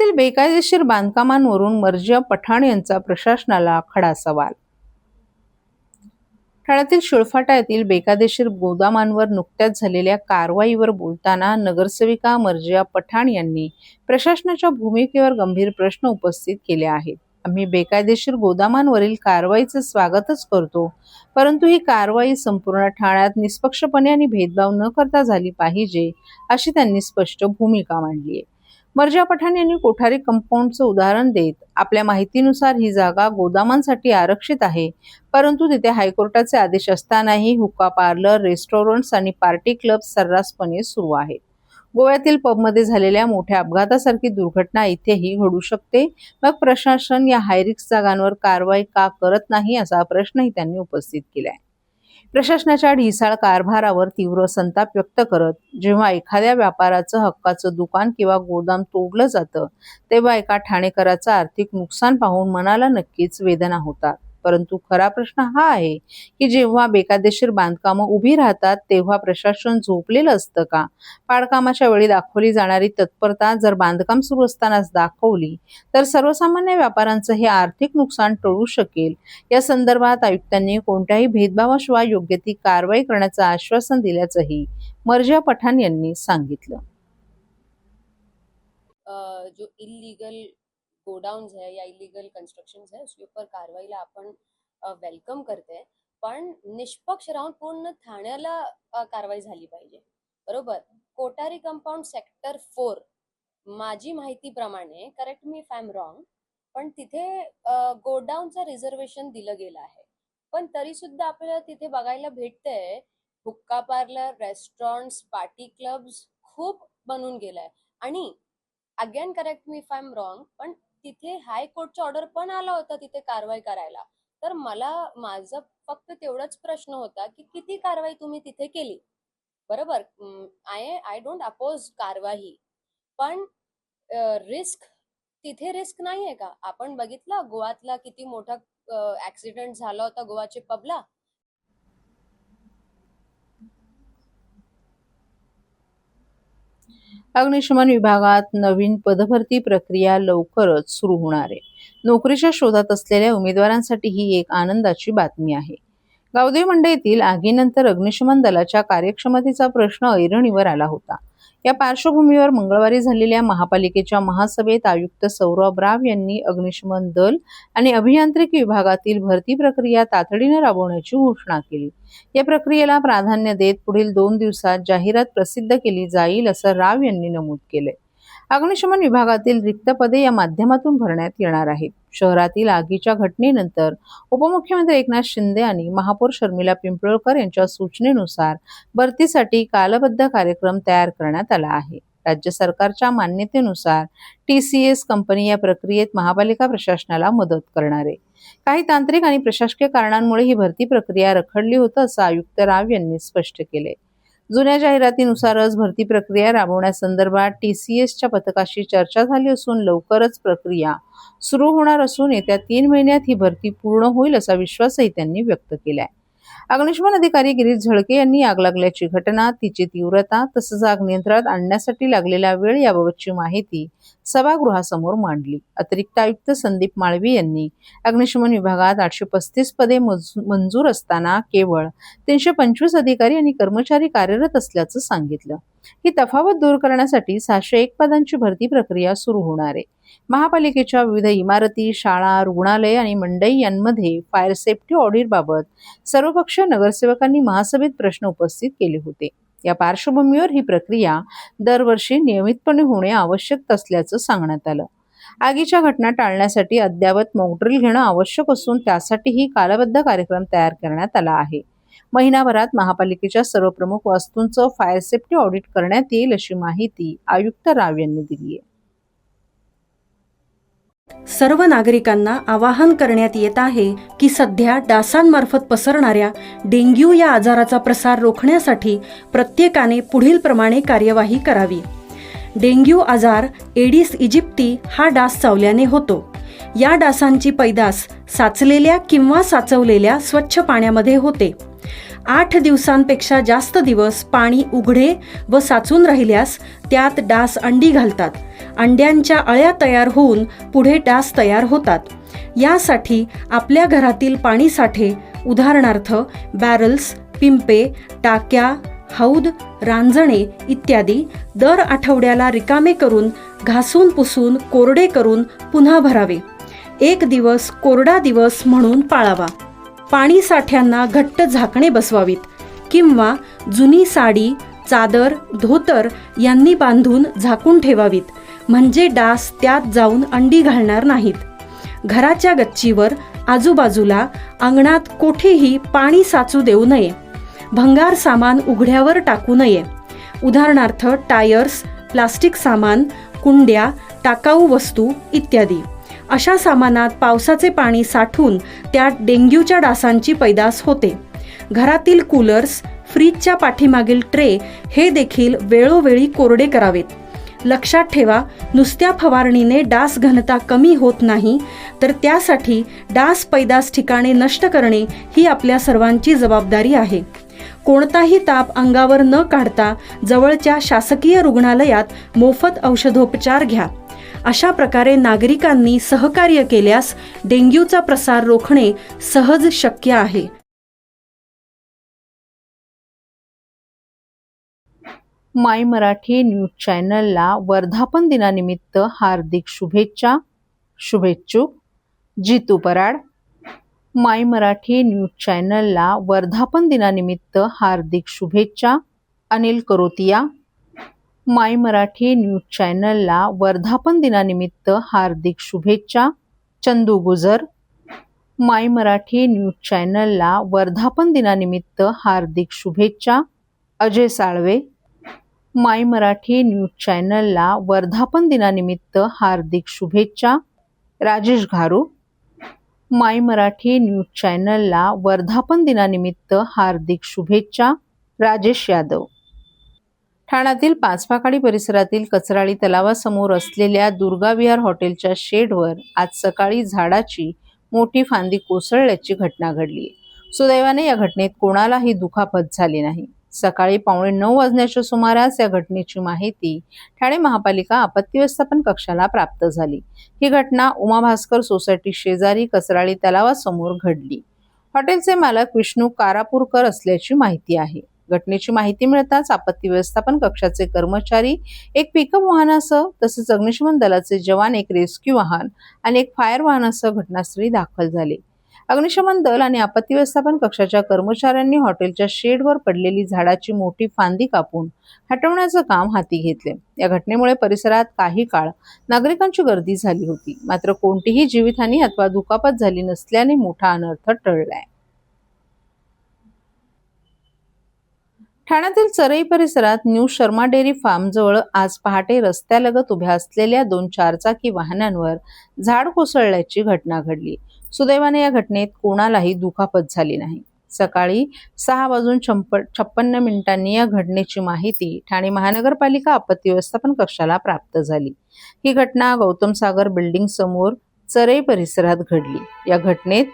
ठाण्यातील बेकायदेशीर बांधकामांवरून मर्जिया पठाण यांचा प्रशासनाला खडा सवाल. ठाण्यातील शिळफाटा येथील बेकायदेशीर गोदामांवर नुकत्याच झालेल्या कारवाईवर बोलताना नगरसेविका मर्जिया पठाण यांनी प्रशासनाच्या भूमिकेवर गंभीर प्रश्न उपस्थित केले आहेत. आम्ही बेकायदेशीर गोदामांवरील कारवाईचे स्वागतच करतो, परंतु ही कारवाई संपूर्ण ठाण्यात निष्पक्षपणे आणि भेदभाव न करता झाली पाहिजे, अशी त्यांनी स्पष्ट भूमिका मांडली आहे. मर्जिया पठाण यांनी कोठारी कंपाऊंडचं उदाहरण देत आपल्या माहितीनुसार ही जागा गोदामांसाठी आरक्षित आहे, परंतु तिथे हायकोर्टाचे आदेश असतानाही हुक्का पार्लर, रेस्टॉरंट्स आणि पार्टी क्लब सर्रासपणे सुरू आहेत. गोव्यातील पबमध्ये झालेल्या मोठ्या अपघातासारखी दुर्घटना इथेही घडू शकते. मग प्रशासन या हायरिस्क जागांवर कारवाई का करत नाही, असा प्रश्नही त्यांनी उपस्थित केलाय. प्रशासनाच्या ढिसाळ कारभारावर तीव्र संताप व्यक्त करत जेव्हा एखाद्या व्यापाराचं हक्काचं दुकान किंवा गोदाम तोडलं जातं, तेव्हा एका ठाणेकराचं आर्थिक नुकसान पाहून मनाला नक्कीच वेदना होतात. परंतु खरा प्रश्न हा आहे की जेव्हा बेकायदेशीर बांधकामं उभी राहतात तेव्हा प्रशासन झोपलेलं असतं का? पाडकामाच्या वेळी दाखवली जाणारी तत्परता जर बांधकाम सुरू असतानाच दाखवली तर सर्वसामान्य व्यापाऱ्यांचं हे आर्थिक नुकसान टळू शकेल. या संदर्भात आयुक्तांनी कोणत्याही भेदभावाशिवाय योग्य ती कारवाई करण्याचं आश्वासन दिल्याचंही मर्जिया पठाण यांनी सांगितलं. जो इलीगल गोडाउन्स है या इलीगल कंस्ट्रक्शंस है उसके ऊपर कारवाईला आपण वेलकम करते, पण निष्पक्ष राहून पूर्ण ठाण्याला कारवाई झाली पाहिजे. बरोबर. कोठारी कंपाऊंड सेक्टर 4 माझी माहितीप्रमाणे, correct me if I am wrong, पण तिथे गोडाऊनचं रिझर्वेशन दिलं गेलं आहे. पण तरी सुद्धा आपल्याला तिथे बघायला भेटतंय हुक्का पार्लर, रेस्टॉरंट्स, पार्टी क्लब्स खूप बनून गेलाय. आणि again correct me if I am wrong, पण तिथे हायकोर्टचा ऑर्डर पण आला होता तिथे कारवाई करायला. तर माझा फक्त तेवढाच प्रश्न होता की किती कारवाई तुम्ही तिथे केली. बरोबर. आय डोंट अपोज कारवाई, पण तिथे रिस्क नाही आहे का? आपण बघितलं गोवातला किती मोठा ऍक्सिडेंट झाला होता गोवाच्या पबला. अग्निशमन विभागात नवीन पदभरती प्रक्रिया लवकरच सुरू होणार आहे. नोकरीच्या शोधात असलेल्या उमेदवारांसाठी ही एक आनंदाची बातमी आहे. गावदेवी मंडईतील आगीनंतर अग्निशमन दलाच्या कार्यक्षमतेचा प्रश्न ऐरणीवर आला होता. या पार्श्वभूमीवर मंगळवारी झालेल्या महापालिकेच्या महासभेत आयुक्त सौरभ राव यांनी अग्निशमन दल आणि अभियांत्रिकी विभागातील भरती प्रक्रिया तातडीने राबवण्याची घोषणा केली. या प्रक्रियेला प्राधान्य देत पुढील 2 दिवसात जाहिरात प्रसिद्ध केली जाईल, असं राव यांनी नमूद केले. अग्निशमन विभागातील रिक्त पदे या माध्यमातून भरण्यात येणार आहेत. शहरातील आगीच्या घटनेनंतर उपमुख्यमंत्री एकनाथ शिंदे आणि महापौर शर्मिला पिंपळकर यांच्या सूचनेनुसार भरतीसाठी कालबद्ध कार्यक्रम तयार करण्यात आला आहे. राज्य सरकारच्या मान्यतेनुसार TCS कंपनी या प्रक्रियेत महापालिका प्रशासनाला मदत करणार आहे. काही तांत्रिक आणि प्रशासकीय कारणांमुळे ही भरती प्रक्रिया रखडली होती, असं आयुक्त राव यांनी स्पष्ट केले. जुन्या जाहिरातीनुसारच भरती प्रक्रिया राबवण्यासंदर्भात TCSच्या पथकाशी चर्चा झाली असून लवकरच प्रक्रिया सुरू होणार असून येत्या 3 महिन्यात ही भरती पूर्ण होईल, असा विश्वासही त्यांनी व्यक्त केलाय. अग्निशमन अधिकारी गिरीश झळके यांनी आग लागल्याची घटना, तिची तीव्रता तसंच आग नियंत्रणात आणण्यासाठी लागलेला वेळ याबाबतची माहिती सभागृहासमोर मांडली. अतिरिक्त आयुक्त संदीप माळवी यांनी अग्निशमन विभागात 835 पदे मंजूर असताना केवळ 325 अधिकारी आणि कर्मचारी कार्यरत असल्याचं सांगितलं. ही तफावत दूर करण्यासाठी 601 पदांची भरती प्रक्रिया सुरू होणार आहे. महापालिकेच्या विविध इमारती, शाळा, रुग्णालय आणि मंडई यांमध्ये फायर सेफ्टी ऑडिटबाबत सर्वपक्षीय नगरसेवकांनी महासभेत प्रश्न उपस्थित केले होते. या पार्श्वभूमीवर ही प्रक्रिया दरवर्षी नियमितपणे होणे आवश्यक असल्याचं सांगण्यात आलं. आगीच्या घटना टाळण्यासाठी अद्ययावत मॉकड्रिल घेणं आवश्यक असून त्यासाठीही कालबद्ध कार्यक्रम तयार करण्यात आला आहे. महिनाभरात महापालिकेच्या सर्व प्रमुख वास्तूंचं फायर सेफ्टी ऑडिट करण्यात येईल, अशी माहिती आयुक्त राव यांनी दिली आहे. सर्व नागरिकांना आवाहन करण्यात येत आहे की सध्या डासांमार्फत पसरणाऱ्या डेंग्यू या आजाराचा प्रसार रोखण्यासाठी प्रत्येकाने पुढील प्रमाणे कार्यवाही करावी. डेंग्यू आजार एडिस इजिप्ती हा डास चावल्याने होतो. या डासांची पैदास साचलेल्या किंवा साचवलेल्या स्वच्छ पाण्यामध्ये होते. 8 दिवसांपेक्षा जास्त दिवस पाणी उघडे व साचून राहिल्यास त्यात डास अंडी घालतात. अंड्यांच्या अळ्या तयार होऊन पुढे डास तयार होतात. यासाठी आपल्या घरातील पाणी साठे, उदाहरणार्थ बॅरल्स, पिंपे, टाक्या, हौद, रांजणे इत्यादी दर आठवड्याला रिकामे करून घासून पुसून कोरडे करून पुन्हा भरावे. 1 दिवस कोरडा दिवस म्हणून पाळावा. पाणी साठ्यांना घट्ट झाकणे बसवावीत किंवा जुनी साडी, चादर, धोतर यांनी बांधून झाकून ठेवावीत, म्हणजे डास त्यात जाऊन अंडी घालणार नाहीत. घराच्या गच्चीवर, आजूबाजूला, अंगणात कोठेही पाणी साचू देऊ नये. भंगार सामान उघड्यावर टाकू नये. उदाहरणार्थ टायर्स, प्लास्टिक सामान, कुंड्या, टाकाऊ वस्तू इत्यादी. अशा सामानात पावसाचे पाणी साठून त्यात डेंग्यूच्या डासांची पैदास होते. घरातील कूलर्स, फ्रीजच्या पाठीमागील ट्रे हे देखील वेळोवेळी कोरडे करावेत. लक्षात ठेवा, नुसत्या फवारणीने डास घनता कमी होत नाही, तर त्यासाठी डास पैदास ठिकाणे नष्ट करणे ही आपल्या सर्वांची जबाबदारी आहे. कोणताही ताप अंगावर न काढता जवळच्या शासकीय रुग्णालयात मोफत औषधोपचार घ्या. अशा प्रकारे नागरिकांनी सहकार्य केल्यास डेंग्यूचा प्रसार रोखणे सहज शक्य आहे. माय मराठी न्यूज चॅनलला वर्धापन दिनानिमित्त हार्दिक शुभेच्छा. शुभेच्छुक जितू पराड. माय मराठी न्यूज चॅनलला वर्धापन दिनानिमित्त हार्दिक शुभेच्छा अनिल करोतिया. माय मराठी न्यूज चॅनलला वर्धापन दिनानिमित्त हार्दिक शुभेच्छा चंदू गुजर. माय मराठी न्यूज चॅनलला वर्धापन दिनानिमित्त हार्दिक शुभेच्छा अजय साळवे. माय मराठी न्यूज चॅनलला वर्धापन दिनानिमित्त हार्दिक शुभेच्छा राजेश घारू. माय मराठी न्यूज चॅनलला वर्धापन दिनानिमित्त हार्दिक शुभेच्छा राजेश यादव. ठाण्यातील पाचपाखाडी परिसरातील कचराळी तलावासमोर असलेल्या दुर्गा विहार हॉटेलच्या शेडवर आज सकाळी झाडाची मोठी फांदी कोसळल्याची घटना घडली. सुदैवाने या घटनेत कोणालाही दुखापत झाली नाही. सकाळी 9:15 वाजण्याच्या सुमारास या घटनेची माहिती ठाणे महापालिका आपत्ती व्यवस्थापन कक्षाला प्राप्त झाली. ही घटना उमा भास्कर सोसायटी शेजारी कचराळी तलावासमोर घडली. हॉटेलचे मालक विष्णू कारापूरकर असल्याची माहिती आहे. घटनेची माहिती मिळताच आपत्ती व्यवस्थापन कक्षाचे कर्मचारी एक पिकअप वाहनासह तसेच अग्निशमन दलाचे जवान, एक रेस्क्यू वाहन आणि एक फायर वाहनासह घटनास्थळी दाखल झाले. अग्निशमन दल आणि आपत्ती व्यवस्थापन कक्षाच्या कर्मचाऱ्यांनी हॉटेलच्या शेडवर पडलेली झाडाची मोठी फांदी कापून हटवण्याचं काम हाती घेतले. या घटनेमुळे परिसरात काही काळ नागरिकांची गर्दी झाली होती. मात्र कोणतीही जीवितहानी अथवा दुखापत झाली नसल्याने मोठा अनर्थ टळलाय. ठाण्यातील चरई परिसरात न्यू शर्मा डेअरी फार्मजवळ आज पहाटे रस्त्यालगत उभ्या असलेल्या 2 चारचाकी वाहनांवर झाड कोसळल्याची घटना घडली. सुदैवाने या घटनेत कोणालाही दुखापत झाली नाही. सकाळी 6:56 या घटनेची माहिती ठाणे महानगरपालिका आपत्ती व्यवस्थापन कक्षाला प्राप्त झाली. ही घटना गौतम सागर बिल्डिंग समोर चरई परिसरात घडली. या घटनेत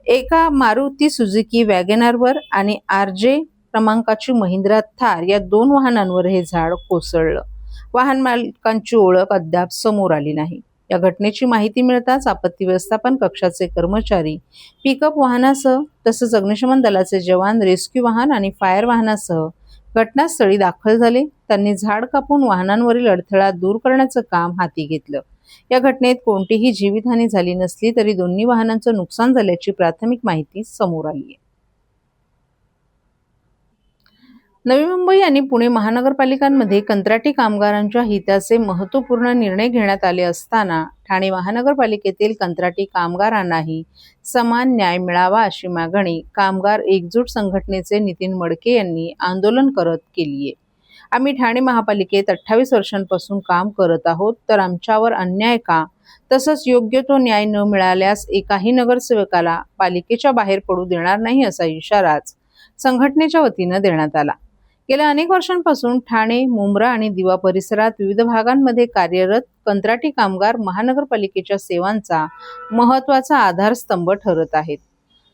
एका मारुती सुझुकी वॅगनआरवर आणि RJ क्रमांकाची महिंद्रा थार या 2 वाहनांवर हे झाड कोसळलं. वाहन मालकांची ओळख अद्याप समोर आली नाही. या घटनेची माहिती मिळताच आपत्ती व्यवस्थापन कक्षाचे कर्मचारी पिकअप वाहनासह तसेच अग्निशमन दलाचे जवान, रेस्क्यू वाहन आणि फायर वाहनासह घटनास्थळी दाखल झाले. त्यांनी झाड कापून वाहनांवरील अडथळा दूर करण्याचं काम हाती घेतलं. या घटनेत कोणतीही जीवितहानी झाली नसली तरी दोन्ही वाहनांचं नुकसान झाल्याची प्राथमिक माहिती समोर आली आहे. नवी मुंबई आणि पुणे महानगरपालिकांमध्ये कंत्राटी कामगारांच्या हिताचे महत्त्वपूर्ण निर्णय घेण्यात आले असताना ठाणे महानगरपालिकेतील कंत्राटी कामगारांनाही समान न्याय मिळावा अशी मागणी कामगार एकजूट संघटनेचे नितीन मडके यांनी आंदोलन करत केली आहे. आम्ही ठाणे महापालिकेत 28 वर्षांपासून काम करत आहोत, तर आमच्यावर अन्याय का, तसंच योग्य तो न्याय न मिळाल्यास एकाही नगरसेवकाला पालिकेच्या बाहेर पडू देणार नाही असा इशाराच संघटनेच्या वतीनं देण्यात आला. गेल्या अनेक वर्षांपासून ठाणे, मुंब्रा आणि दिवा परिसरात विविध भागांमध्ये कार्यरत कंत्राटी कामगार महानगरपालिकेच्या सेवांचा महत्त्वाचा आधारस्तंभ ठरत आहेत.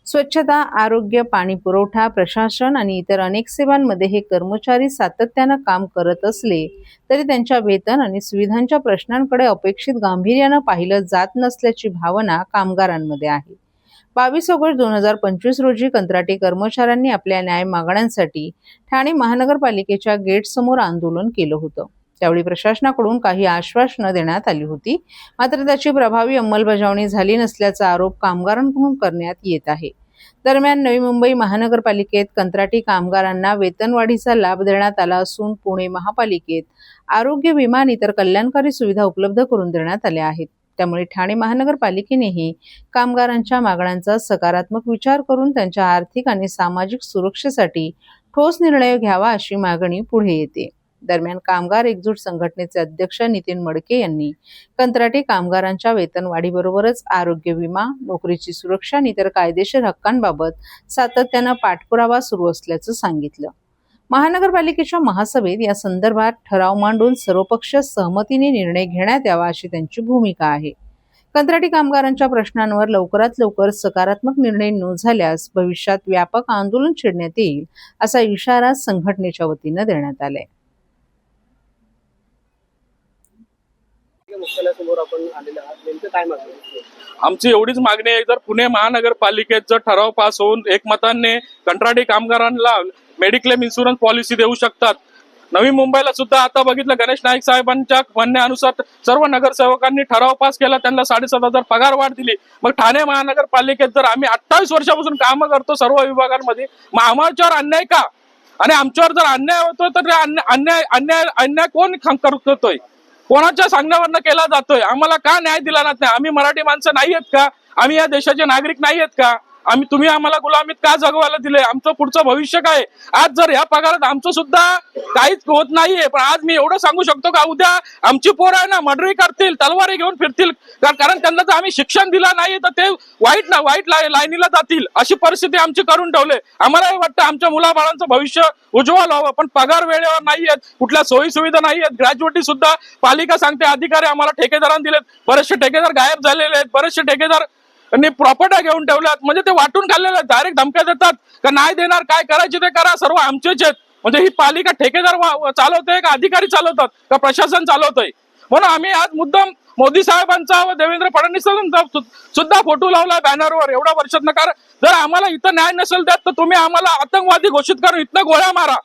स्वच्छता, आरोग्य, पाणी पुरवठा, प्रशासन आणि इतर अनेक सेवांमध्ये हे कर्मचारी सातत्यानं काम करत असले तरी त्यांच्या वेतन आणि सुविधांच्या प्रश्नांकडे अपेक्षित गांभीर्यानं पाहिलं जात नसल्याची भावना कामगारांमध्ये आहे. 22 ऑगस्ट 2025 रोजी कंत्राटी कर्मचाऱ्यांनी आपल्या न्याय मागण्यांसाठी ठाणे महानगरपालिकेच्या गेटसमोर आंदोलन केलं होतं. त्यावेळी प्रशासनाकडून काही आश्वासनं देण्यात आली होती, मात्र त्याची प्रभावी अंमलबजावणी झाली नसल्याचा आरोप कामगारांकडून करण्यात येत आहे. दरम्यान नवी मुंबई महानगरपालिकेत कंत्राटी कामगारांना वेतनवाढीचा लाभ देण्यात आला असून पुणे महापालिकेत आरोग्य विमा आणि इतर कल्याणकारी सुविधा उपलब्ध करून देण्यात आल्या आहेत. त्यामुळे ठाणे महानगरपालिकेनेही कामगारांच्या मागण्यांचा सकारात्मक विचार करून त्यांच्या आर्थिक आणि सामाजिक सुरक्षेसाठी ठोस निर्णय घ्यावा अशी मागणी पुढे येते. दरम्यान कामगार एकजूट संघटनेचे अध्यक्ष नितीन मडके यांनी कंत्राटी कामगारांच्या वेतनवाढीबरोबरच आरोग्य विमा, नोकरीची सुरक्षा आणि इतर कायदेशीर हक्कांबाबत सातत्यानं पाठपुरावा सुरू असल्याचं सांगितलं. महानगरपालिकेच्या महासभेत या संदर्भात ठराव मांडून सर्वपक्षीय सहमतीने निर्णय घेण्यात यावा अशी त्यांची भूमिका आहे. कंत्राटी कामगारांच्या प्रश्नांवर लवकरात लवकर सकारात्मक निर्णय न झाल्यास भविष्यात व्यापक आंदोलन छेडण्यात येईल असा इशारा संघटनेच्या वतीनं देण्यात आलाय. मुख्यालयासमोर आपण आलेले आहात, नेमकं काय मागणी आहे? आमची एवढीच मागणी आहे, जर पुणे महानगरपालिकेत जर ठराव पास होऊन एकमताने कंत्राटी कामगारांना मेडिक्लेम इन्शुरन्स पॉलिसी देऊ शकतात. नवी मुंबईला सुद्धा आता बघितलं, गणेश नाईक साहेबांच्या म्हणण्यानुसार सर्व नगरसेवकांनी ठराव पास केला, त्यांना 7,500 पगार वाढ दिली. मग ठाणे महानगरपालिकेत जर आम्ही 28 वर्षापासून कामं करतो सर्व विभागांमध्ये, मग आमच्यावर अन्याय का? आणि आमच्यावर जर अन्याय होतोय तर अन्याय कोण करतोय? कोणाच्या सांगण्यावरनं केला जातोय? आम्हाला का न्याय दिला जात नाही? आम्ही मराठी माणसं नाही आहेत का? आम्ही या देशाचे नागरिक नाही आहेत का? तुम्ही आम्हाला गुलामीत का जगवायला दिले? आमचं पुढचं भविष्य काय? आज जर या पगारात आमचं सुद्धा काहीच होत नाहीये, पण आज मी एवढं सांगू शकतो का उद्या आमची पोरं आहे ना मर्डरी करतील, तलवारी घेऊन फिरतील, कारण त्यांना जर आम्ही शिक्षण दिलं नाही तर ते वाईट लाईनीला जातील, अशी परिस्थिती आमची करून ठेवले. आम्हालाही वाटतं आमच्या मुलाबाळांचं भविष्य उज्ज्वल व्हावं, पण पगार वेळेवर नाहीयेत, कुठल्या सोयी सुविधा नाहीयेत. ग्रॅज्युएटी सुद्धा पालिका सांगते अधिकारी आम्हाला ठेकेदारांना दिलेत, बरेचसे ठेकेदार गायब झालेले आहेत, बरेचसे ठेकेदार प्रॉपर्ट्या घेऊन ठेवल्यात, म्हणजे ते वाटून खाल्लेले. डायरेक्ट धमक्या देतात का नाही देणार, काय करायचे ते करा, सर्व आमचेच आहेत. म्हणजे ही पालिका ठेकेदार चालवते का अधिकारी चालवतात का प्रशासन चालवतंय? म्हणून आम्ही आज मुद्दाम मोदी साहेबांचा व देवेंद्र फडणवीसांचा सुद्धा फोटो लावला बॅनरवर एवढ्या वर्षात. कारण जर आम्हाला इथं न्याय नसेल देत तर तुम्ही आम्हाला आतंकवादी घोषित करून इथनं गोळ्या मारा.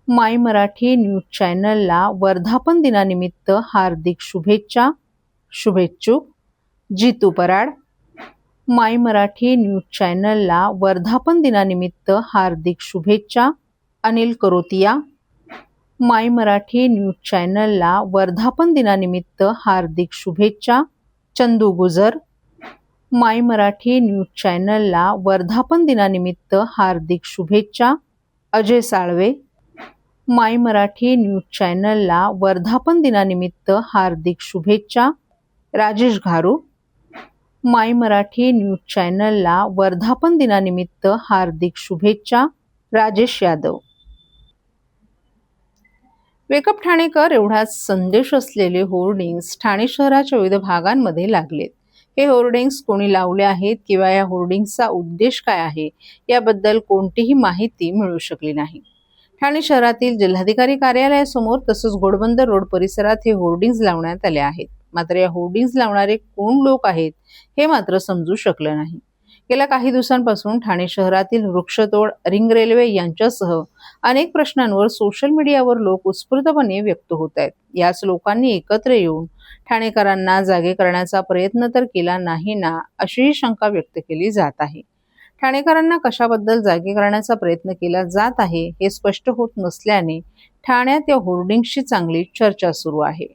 माय मराठी न्यूज चॅनलला वर्धापन दिनानिमित्त हार्दिक शुभेच्छा. शुभेच्छुक जितू पराड. माय मराठी न्यूज चॅनलला वर्धापन दिनानिमित्त हार्दिक शुभेच्छा अनिल करोतिया. माय मराठी न्यूज चॅनलला वर्धापन दिनानिमित्त हार्दिक शुभेच्छा चंदू गुजर. माय मराठी न्यूज चॅनलला वर्धापन दिनानिमित्त हार्दिक शुभेच्छा अजय साळवे. माय मराठी न्यूज चॅनलला वर्धापन दिनानिमित्त हार्दिक शुभेच्छा राजेश घारू. माय मराठी न्यूज चॅनलला वर्धापन दिनानिमित्त हार्दिक शुभेच्छा राजेश यादव. वेकअप ठाणेकर एवढाच संदेश असलेले होर्डिंग्स ठाणे शहराच्या विविध भागांमध्ये लागलेत. हे होर्डिंग्स कोणी लावले आहेत किंवा या होर्डिंग्सचा उद्देश काय आहे याबद्दल कोणतीही माहिती मिळू शकली नाही. ठाणे शहरातील जिल्हाधिकारी कार्यालयासमोर तसंच घोडबंदर रोड परिसरात हे होर्डिंग्स लावण्यात आले आहेत. मात्र या होर्डिंग्स लावणारे कोण लोक आहेत हे मात्र समजू शकलं नाही. गेल्या काही दिवसांपासून ठाणे शहरातील वृक्षतोड, रिंग रेल्वे यांच्यासह अनेक प्रश्नांवर सोशल मीडियावर लोक उत्स्फूर्तपणे व्यक्त होत आहेत. याच लोकांनी एकत्र येऊन ठाणेकरांना जागे करण्याचा प्रयत्न तर केला नाही ना, अशीही शंका व्यक्त केली जात आहे. ठाणेकरांना कशाबद्दल जागे करण्याचा प्रयत्न केला जात आहे हे स्पष्ट होत नसल्याने ठाण्यात या होर्डिंग्सची चांगली चर्चा सुरू आहे.